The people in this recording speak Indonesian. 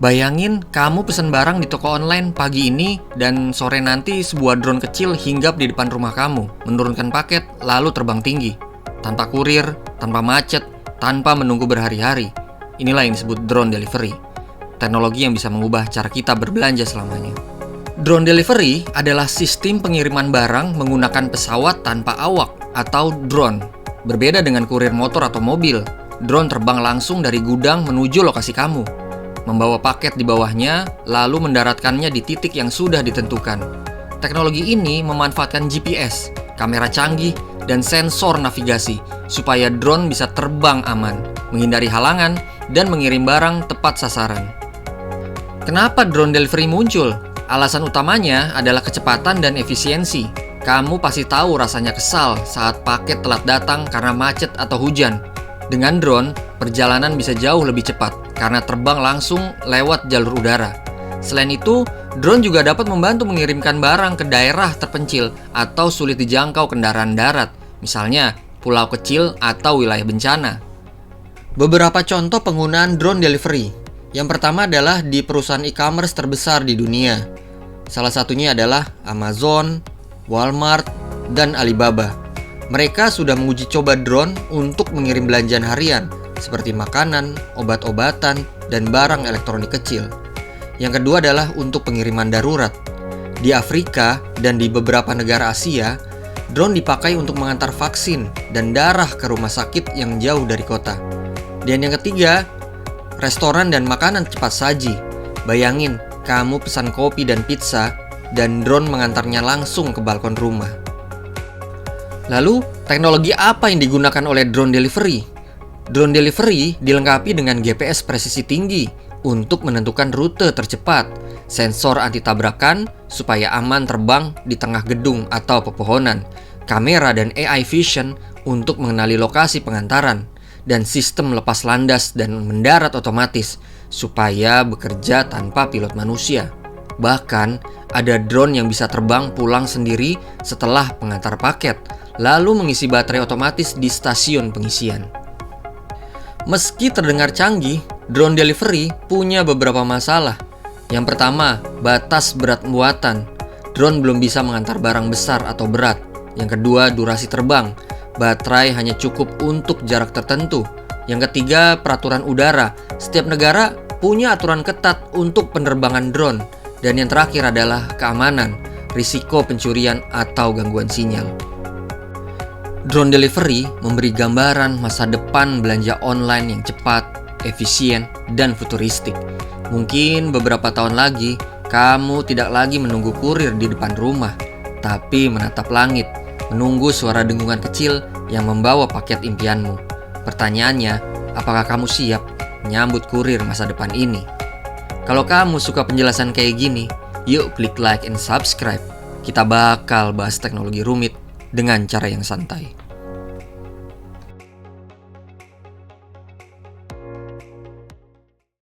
Bayangin kamu pesen barang di toko online pagi ini dan sore nanti sebuah drone kecil hinggap di depan rumah kamu, menurunkan paket lalu terbang tinggi. Tanpa kurir, tanpa macet, tanpa menunggu berhari-hari. Inilah yang disebut drone delivery. Teknologi yang bisa mengubah cara kita berbelanja selamanya. Drone delivery adalah sistem pengiriman barang menggunakan pesawat tanpa awak atau drone. Berbeda dengan kurir motor atau mobil, drone terbang langsung dari gudang menuju lokasi kamu, membawa paket di bawahnya, lalu mendaratkannya di titik yang sudah ditentukan. Teknologi ini memanfaatkan GPS, kamera canggih, dan sensor navigasi supaya drone bisa terbang aman, menghindari halangan, dan mengirim barang tepat sasaran. Kenapa drone delivery muncul? Alasan utamanya adalah kecepatan dan efisiensi. Kamu pasti tahu rasanya kesal saat paket telat datang karena macet atau hujan. Dengan drone, perjalanan bisa jauh lebih cepat karena terbang langsung lewat jalur udara. Selain itu, drone juga dapat membantu mengirimkan barang ke daerah terpencil atau sulit dijangkau kendaraan darat, misalnya pulau kecil atau wilayah bencana. Beberapa contoh penggunaan drone delivery. Yang pertama adalah di perusahaan e-commerce terbesar di dunia. Salah satunya adalah Amazon, Walmart, dan Alibaba. Mereka sudah menguji coba drone untuk mengirim belanjaan harian seperti makanan, obat-obatan, dan barang elektronik kecil. Yang kedua adalah untuk pengiriman darurat. Di Afrika dan di beberapa negara Asia, drone dipakai untuk mengantar vaksin dan darah ke rumah sakit yang jauh dari kota. Dan yang ketiga, restoran dan makanan cepat saji. Bayangin, kamu pesan kopi dan pizza, dan drone mengantarnya langsung ke balkon rumah. Lalu, teknologi apa yang digunakan oleh drone delivery? Drone delivery dilengkapi dengan GPS presisi tinggi untuk menentukan rute tercepat, sensor anti tabrakan supaya aman terbang di tengah gedung atau pepohonan, kamera dan AI vision untuk mengenali lokasi pengantaran, dan sistem lepas landas dan mendarat otomatis supaya bekerja tanpa pilot manusia. Bahkan, ada drone yang bisa terbang pulang sendiri setelah pengantar paket, lalu mengisi baterai otomatis di stasiun pengisian. Meski terdengar canggih, drone delivery punya beberapa masalah. Yang pertama, batas berat muatan. Drone belum bisa mengantar barang besar atau berat. Yang kedua, durasi terbang. Baterai hanya cukup untuk jarak tertentu. Yang ketiga, peraturan udara. Setiap negara punya aturan ketat untuk penerbangan drone. Dan yang terakhir adalah keamanan, risiko pencurian atau gangguan sinyal. Drone delivery memberi gambaran masa depan belanja online yang cepat, efisien, dan futuristik. Mungkin beberapa tahun lagi, kamu tidak lagi menunggu kurir di depan rumah, tapi menatap langit, menunggu suara dengungan kecil yang membawa paket impianmu. Pertanyaannya, apakah kamu siap menyambut kurir masa depan ini? Kalau kamu suka penjelasan kayak gini, yuk klik like and subscribe. Kita bakal bahas teknologi rumit dengan cara yang santai.